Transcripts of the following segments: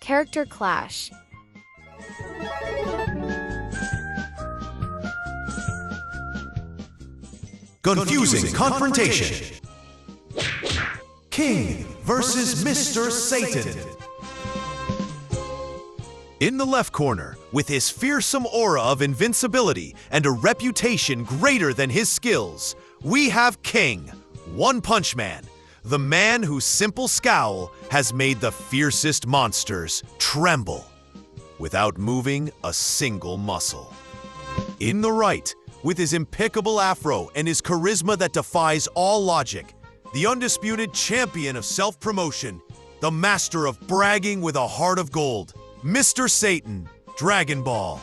Character clash. Confusing confrontation. King versus Mr. Satan. In the left corner, with his fearsome aura of invincibility and a reputation greater than his skills, we have King, One Punch Man, the man whose simple scowl has made the fiercest monsters tremble without moving a single muscle. In the right, with his impeccable afro and his charisma that defies all logic, the undisputed champion of self-promotion, the master of bragging with a heart of gold, Mr. Satan, Dragon Ball.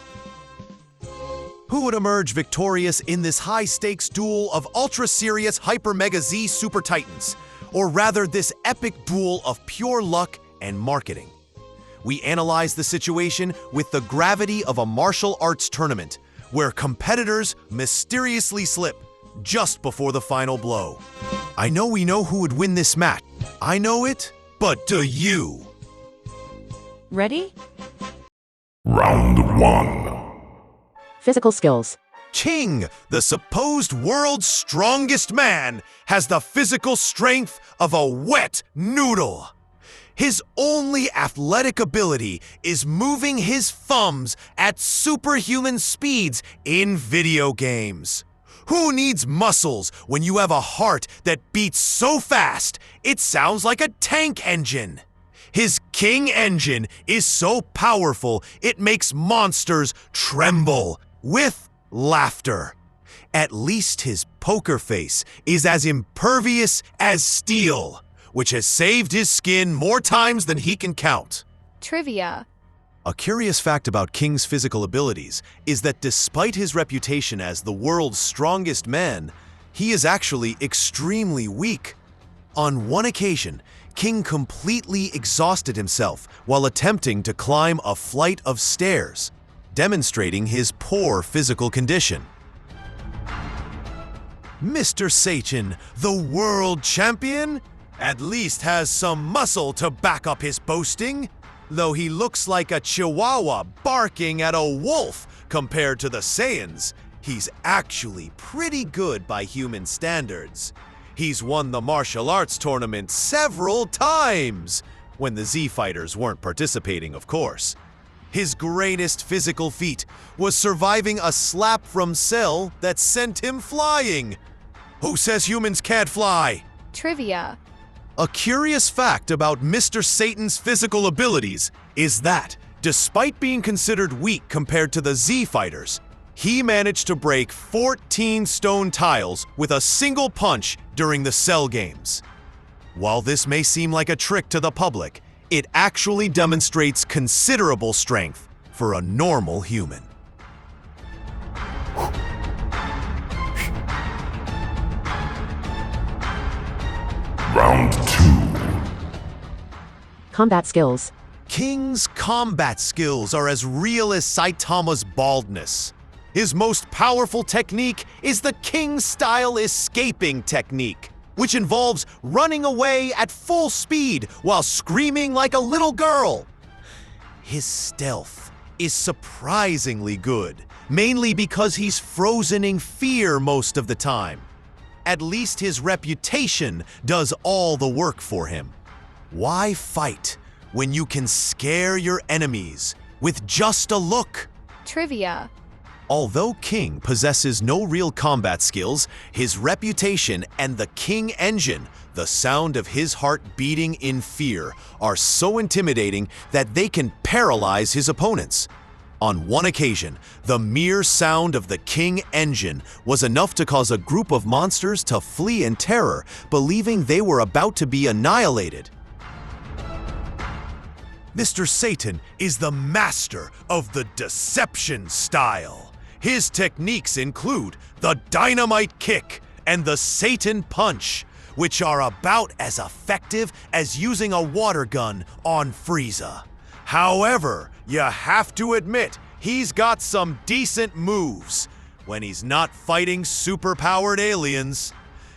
Who would emerge victorious in this high-stakes duel of ultra-serious Hyper-Mega-Z Super Titans, or rather this epic duel of pure luck and marketing? We analyze the situation with the gravity of a martial arts tournament, where competitors mysteriously slip just before the final blow. I know we know who would win this match. I know it, but do you? Ready? Round 1. Physical skills. King, the supposed world's strongest man, has the physical strength of a wet noodle. His only athletic ability is moving his thumbs at superhuman speeds in video games. Who needs muscles when you have a heart that beats so fast it sounds like a tank engine? His King engine is so powerful it makes monsters tremble with laughter. At least his poker face is as impervious as steel, which has saved his skin more times than he can count. Trivia. A curious fact about King's physical abilities is that despite his reputation as the world's strongest man, he is actually extremely weak. On one occasion, King completely exhausted himself while attempting to climb a flight of stairs, demonstrating his poor physical condition. Mr. Satan, the world champion, at least has some muscle to back up his boasting, though he looks like a chihuahua barking at a wolf compared to the Saiyans. He's actually pretty good by human standards. He's won the martial arts tournament several times, when the Z fighters weren't participating, of course. His greatest physical feat was surviving a slap from Cell that sent him flying. Who says humans can't fly? Trivia. A curious fact about Mr. Satan's physical abilities is that, despite being considered weak compared to the Z fighters, he managed to break 14 stone tiles with a single punch during the Cell games. While this may seem like a trick to the public, it actually demonstrates considerable strength for a normal human. Round 2. Combat skills. King's combat skills are as real as Saitama's baldness. His most powerful technique is the King-style escaping technique, which involves running away at full speed while screaming like a little girl. His stealth is surprisingly good, mainly because he's frozen in fear most of the time. At least his reputation does all the work for him. Why fight when you can scare your enemies with just a look? Trivia. Although King possesses no real combat skills, his reputation and the King engine, the sound of his heart beating in fear, are so intimidating that they can paralyze his opponents. On one occasion, the mere sound of the King engine was enough to cause a group of monsters to flee in terror, believing they were about to be annihilated. Mr. Satan is the master of the deception style. His techniques include the dynamite kick and the Satan punch, which are about as effective as using a water gun on Frieza. However, you have to admit he's got some decent moves when he's not fighting super-powered aliens.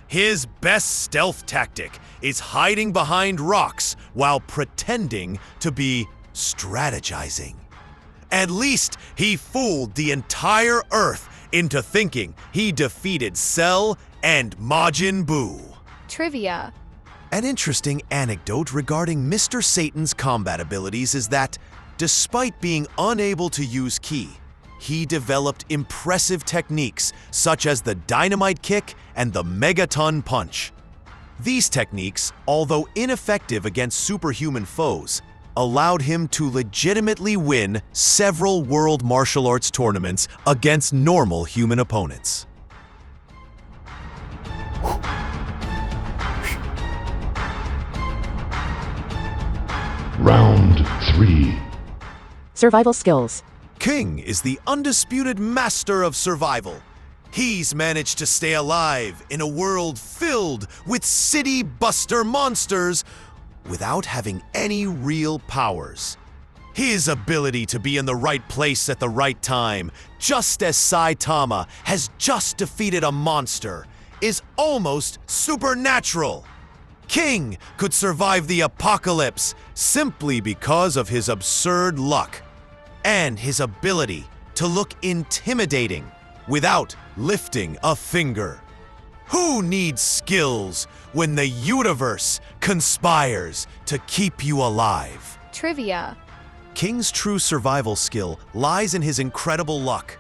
His best stealth tactic is hiding behind rocks while pretending to be strategizing. At least he fooled the entire Earth into thinking he defeated Cell and Majin Buu. Trivia. An interesting anecdote regarding Mr. Satan's combat abilities is that, despite being unable to use ki, he developed impressive techniques such as the dynamite kick and the megaton punch. These techniques, although ineffective against superhuman foes, allowed him to legitimately win several world martial arts tournaments against normal human opponents. Round 3. Survival skills. King is the undisputed master of survival. He's managed to stay alive in a world filled with city-buster monsters without having any real powers. His ability to be in the right place at the right time, just as Saitama has just defeated a monster, is almost supernatural. King could survive the apocalypse simply because of his absurd luck and his ability to look intimidating without lifting a finger. Who needs skills when the universe conspires to keep you alive? Trivia. King's true survival skill lies in his incredible luck.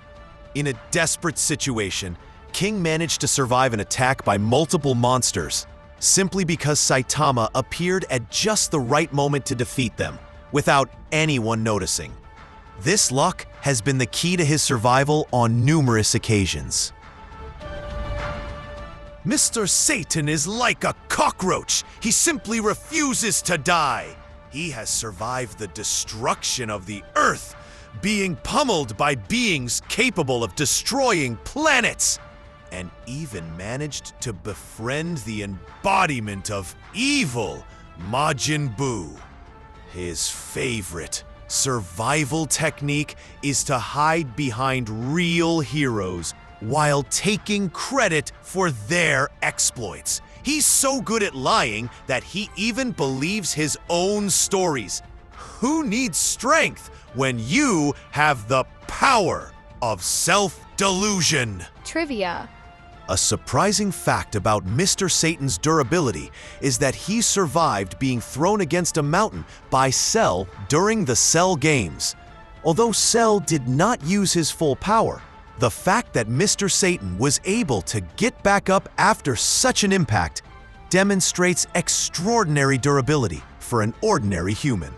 In a desperate situation, King managed to survive an attack by multiple monsters simply because Saitama appeared at just the right moment to defeat them without anyone noticing. This luck has been the key to his survival on numerous occasions. Mr. Satan is like a cockroach. He simply refuses to die. He has survived the destruction of the Earth, being pummeled by beings capable of destroying planets, and even managed to befriend the embodiment of evil, Majin Buu. His favorite survival technique is to hide behind real heroes while taking credit for their exploits. He's so good at lying that he even believes his own stories. Who needs strength when you have the power of self-delusion? Trivia. A surprising fact about Mr. Satan's durability is that he survived being thrown against a mountain by Cell during the Cell games. Although Cell did not use his full power, the fact that Mr. Satan was able to get back up after such an impact demonstrates extraordinary durability for an ordinary human.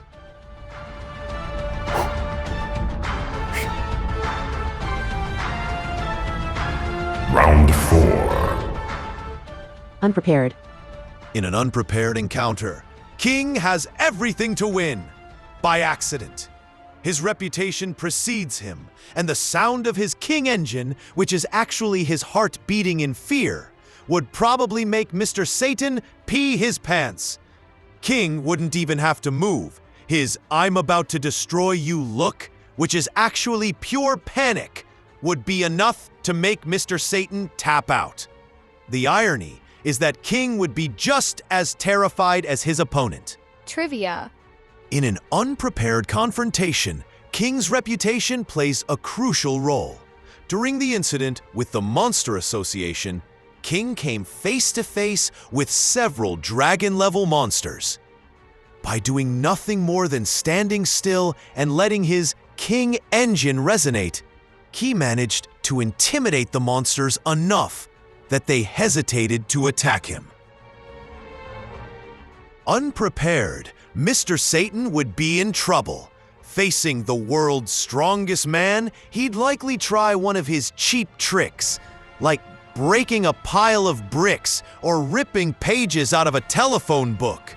Round 4. Unprepared. In an unprepared encounter, King has everything to win by accident. His reputation precedes him, and the sound of his King engine, which is actually his heart beating in fear, would probably make Mr. Satan pee his pants. King wouldn't even have to move. His "I'm about to destroy you" look, which is actually pure panic, would be enough to make Mr. Satan tap out. The irony is that King would be just as terrified as his opponent. Trivia. In an unprepared confrontation, King's reputation plays a crucial role. During the incident with the Monster Association, King came face to face with several dragon-level monsters. By doing nothing more than standing still and letting his King engine resonate, he managed to intimidate the monsters enough that they hesitated to attack him. Unprepared, Mr. Satan would be in trouble. Facing the world's strongest man, he'd likely try one of his cheap tricks, like breaking a pile of bricks or ripping pages out of a telephone book.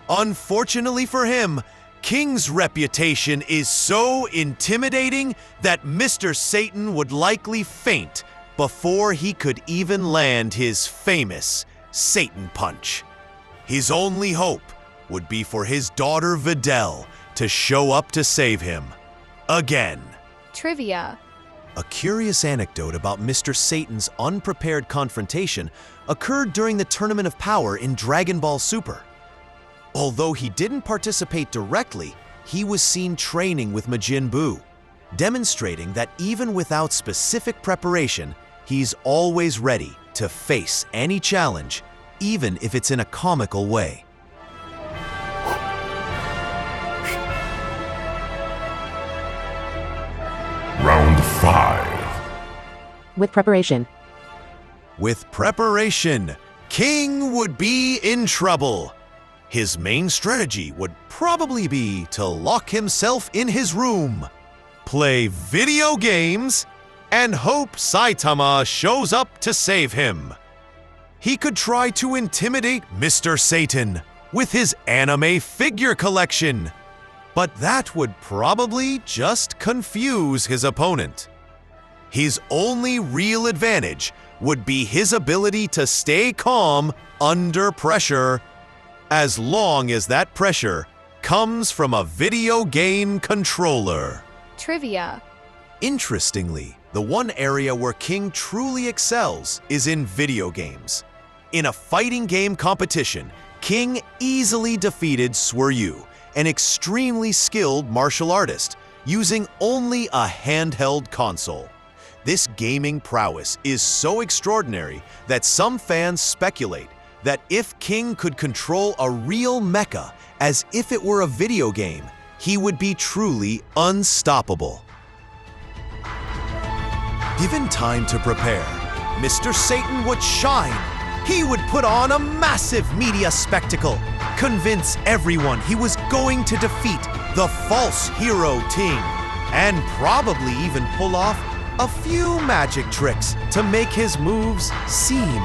Unfortunately for him, King's reputation is so intimidating that Mr. Satan would likely faint before he could even land his famous Satan punch. His only hope would be for his daughter Videl to show up to save him. Again. Trivia. A curious anecdote about Mr. Satan's unprepared confrontation occurred during the Tournament of Power in Dragon Ball Super. Although he didn't participate directly, he was seen training with Majin Buu, demonstrating that even without specific preparation, he's always ready to face any challenge, even if it's in a comical way. Round 5. With preparation. With preparation, King would be in trouble. His main strategy would probably be to lock himself in his room, play video games, and hope Saitama shows up to save him. He could try to intimidate Mr. Satan with his anime figure collection, but that would probably just confuse his opponent. His only real advantage would be his ability to stay calm under pressure, as long as that pressure comes from a video game controller. Trivia. Interestingly, the one area where King truly excels is in video games. In a fighting game competition, King easily defeated Suiryu, an extremely skilled martial artist, using only a handheld console. This gaming prowess is so extraordinary that some fans speculate that if King could control a real mecha as if it were a video game, he would be truly unstoppable. Given time to prepare, Mr. Satan would shine. He would put on a massive media spectacle, convince everyone he was going to defeat the false hero Ting, and probably even pull off a few magic tricks to make his moves seem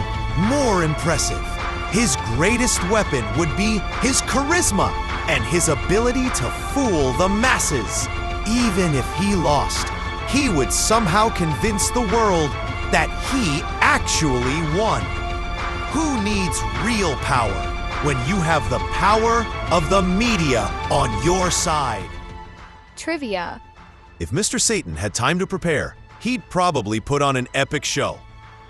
more impressive. His greatest weapon would be his charisma and his ability to fool the masses. Even if he lost, he would somehow convince the world that he actually won. Who needs real power when you have the power of the media on your side? Trivia. If Mr. Satan had time to prepare, he'd probably put on an epic show.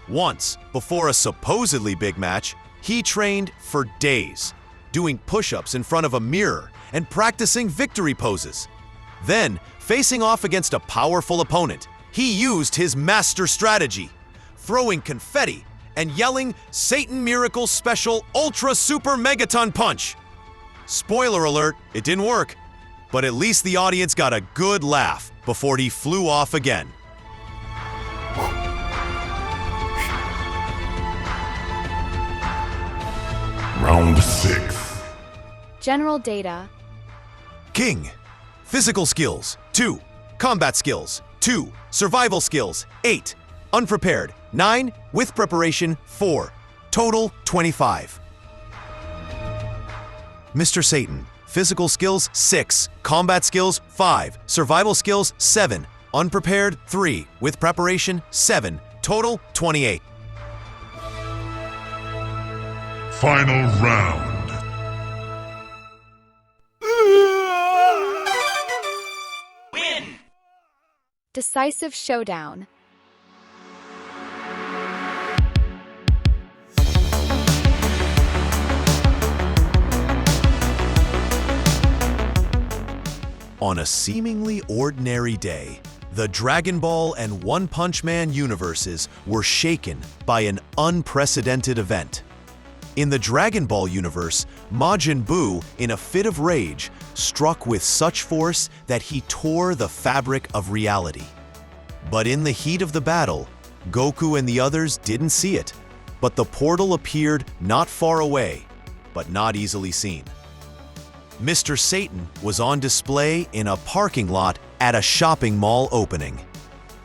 Once, before a supposedly big match, he trained for days, doing push-ups in front of a mirror and practicing victory poses. Then, facing off against a powerful opponent, he used his master strategy, throwing confetti and yelling Satan Miracle Special Ultra Super Megaton Punch. Spoiler alert, it didn't work, but at least the audience got a good laugh before he flew off again. Round 6. General data. King. Physical skills, 2. Combat skills, 2. Survival skills, 8. Unprepared, 9. With preparation, 4. Total, 25. Mr. Satan. Physical skills, 6. Combat skills, 5. Survival skills, 7. Unprepared, 3. With preparation, 7. Total, 28. Final round. Decisive showdown. On a seemingly ordinary day, the Dragon Ball and One Punch Man universes were shaken by an unprecedented event. In the Dragon Ball universe, Majin Buu, in a fit of rage, struck with such force that he tore the fabric of reality. But in the heat of the battle, Goku and the others didn't see it, but the portal appeared not far away, but not easily seen. Mr. Satan was on display in a parking lot at a shopping mall opening.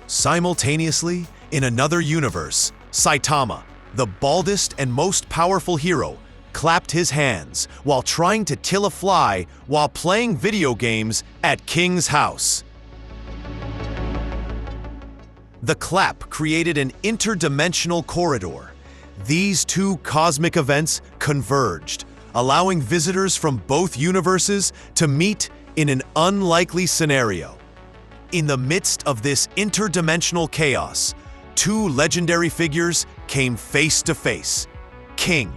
Simultaneously, in another universe, Saitama, the baldest and most powerful hero, clapped his hands while trying to kill a fly while playing video games at King's house. The clap created an interdimensional corridor. These two cosmic events converged, allowing visitors from both universes to meet in an unlikely scenario. In the midst of this interdimensional chaos, two legendary figures came face to face. King,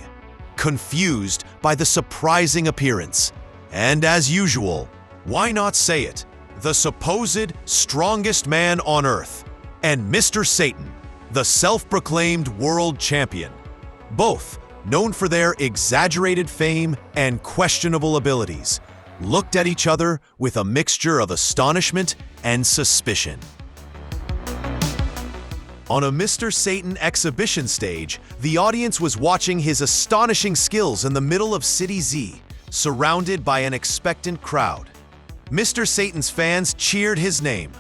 confused by the surprising appearance, and as usual, Why not say it? The supposed strongest man on Earth, and Mr. Satan, the self-proclaimed world champion. Both, known for their exaggerated fame and questionable abilities, looked at each other with a mixture of astonishment and suspicion. On a Mr. Satan exhibition stage, the audience was watching his astonishing skills in the middle of City Z, surrounded by an expectant crowd. Mr. Satan's fans cheered his name.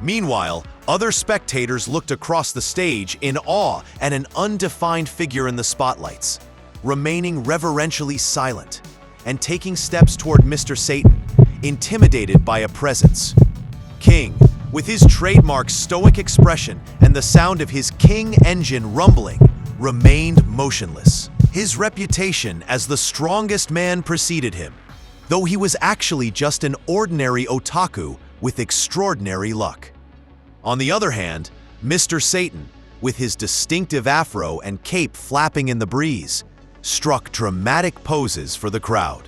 Meanwhile, other spectators looked across the stage in awe at an undefined figure in the spotlights, remaining reverentially silent and taking steps toward Mr. Satan, intimidated by a presence. King, with his trademark stoic expression and the sound of his King engine rumbling, remained motionless. His reputation as the strongest man preceded him, though he was actually just an ordinary otaku with extraordinary luck. On the other hand, Mr. Satan, with his distinctive afro and cape flapping in the breeze, struck dramatic poses for the crowd.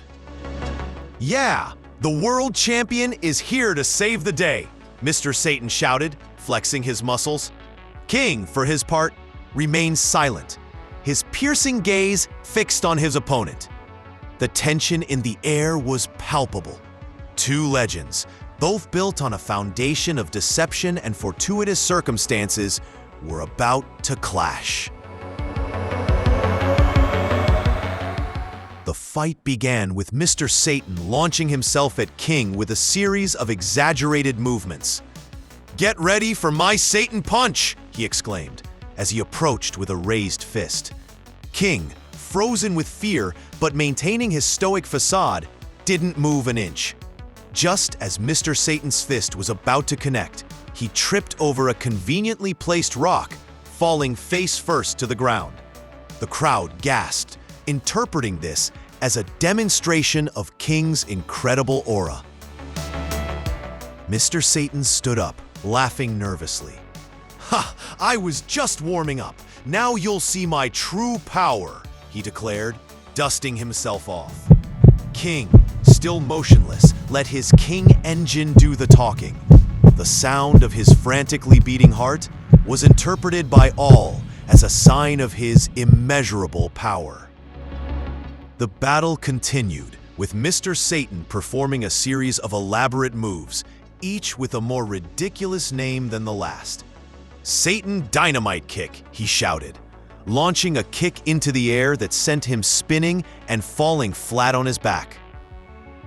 "Yeah, the world champion is here to save the day," Mr. Satan shouted, flexing his muscles. King, for his part, remained silent, his piercing gaze fixed on his opponent. The tension in the air was palpable. Two legends, both built on a foundation of deception and fortuitous circumstances, were about to clash. The fight began with Mr. Satan launching himself at King with a series of exaggerated movements. "Get ready for my Satan punch!" he exclaimed, as he approached with a raised fist. King, frozen with fear but maintaining his stoic facade, didn't move an inch. Just as Mr. Satan's fist was about to connect, he tripped over a conveniently placed rock, falling face first to the ground. The crowd gasped, interpreting this as a demonstration of King's incredible aura. Mr. Satan stood up, laughing nervously. "Ha! I was just warming up. Now you'll see my true power," he declared, dusting himself off. King, still motionless, let his King engine do the talking. The sound of his frantically beating heart was interpreted by all as a sign of his immeasurable power. The battle continued, with Mr. Satan performing a series of elaborate moves, each with a more ridiculous name than the last. "Satan Dynamite Kick," he shouted, launching a kick into the air that sent him spinning and falling flat on his back.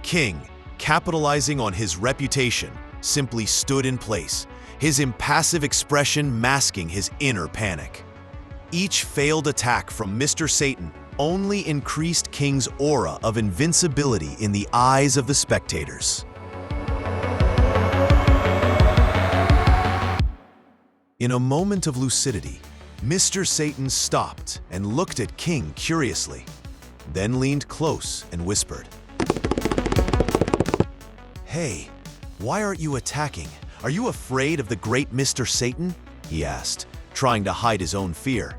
King, capitalizing on his reputation, simply stood in place, his impassive expression masking his inner panic. Each failed attack from Mr. Satan only increased King's aura of invincibility in the eyes of the spectators. In a moment of lucidity, Mr. Satan stopped and looked at King curiously, then leaned close and whispered, "Hey, why aren't you attacking? Are you afraid of the great Mr. Satan?" he asked, trying to hide his own fear.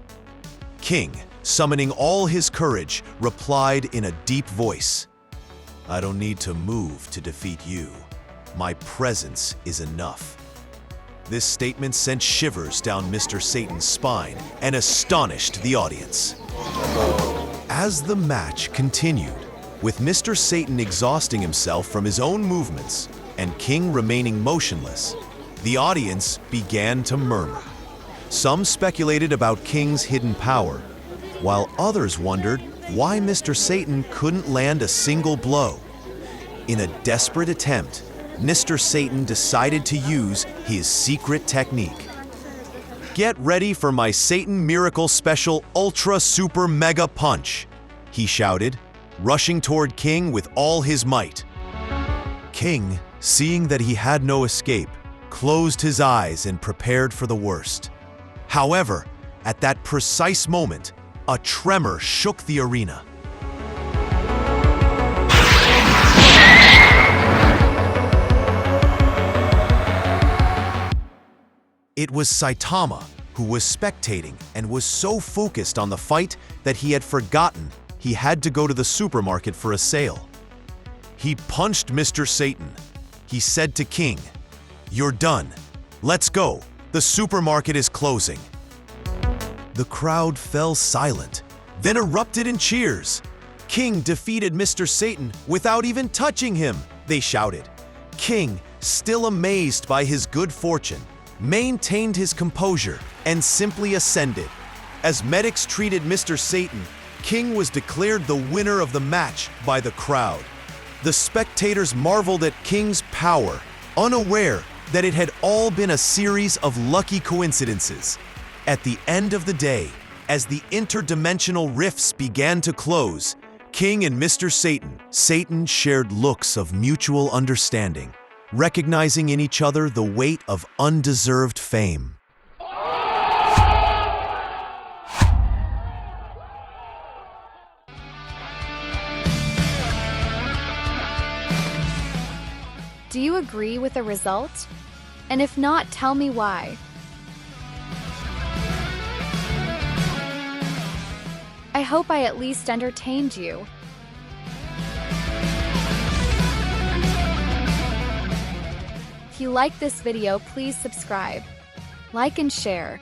King, summoning all his courage, replied in a deep voice, "I don't need to move to defeat you. My presence is enough." This statement sent shivers down Mr. Satan's spine and astonished the audience. As the match continued, with Mr. Satan exhausting himself from his own movements and King remaining motionless, the audience began to murmur. Some speculated about King's hidden power, while others wondered why Mr. Satan couldn't land a single blow. In a desperate attempt, Mr. Satan decided to use his secret technique. "Get ready for my Satan Miracle Special Ultra Super Mega Punch," he shouted, rushing toward King with all his might. King, seeing that he had no escape, closed his eyes and prepared for the worst. However, at that precise moment, a tremor shook the arena. It was Saitama, who was spectating and was so focused on the fight that he had forgotten he had to go to the supermarket for a sale. He punched Mr. Satan. He said to King, "You're done. Let's go. The supermarket is closing." The crowd fell silent, then erupted in cheers. King defeated Mr. Satan without even touching him, they shouted. King, still amazed by his good fortune, maintained his composure and simply ascended. As medics treated Mr. Satan, King was declared the winner of the match by the crowd. The spectators marveled at King's power, unaware that it had all been a series of lucky coincidences. At the end of the day, as the interdimensional rifts began to close, King and Mr. Satan shared looks of mutual understanding, recognizing in each other the weight of undeserved fame. Do you agree with the result? And if not, tell me why. I hope I at least entertained you. If you like this video, please subscribe, like and share.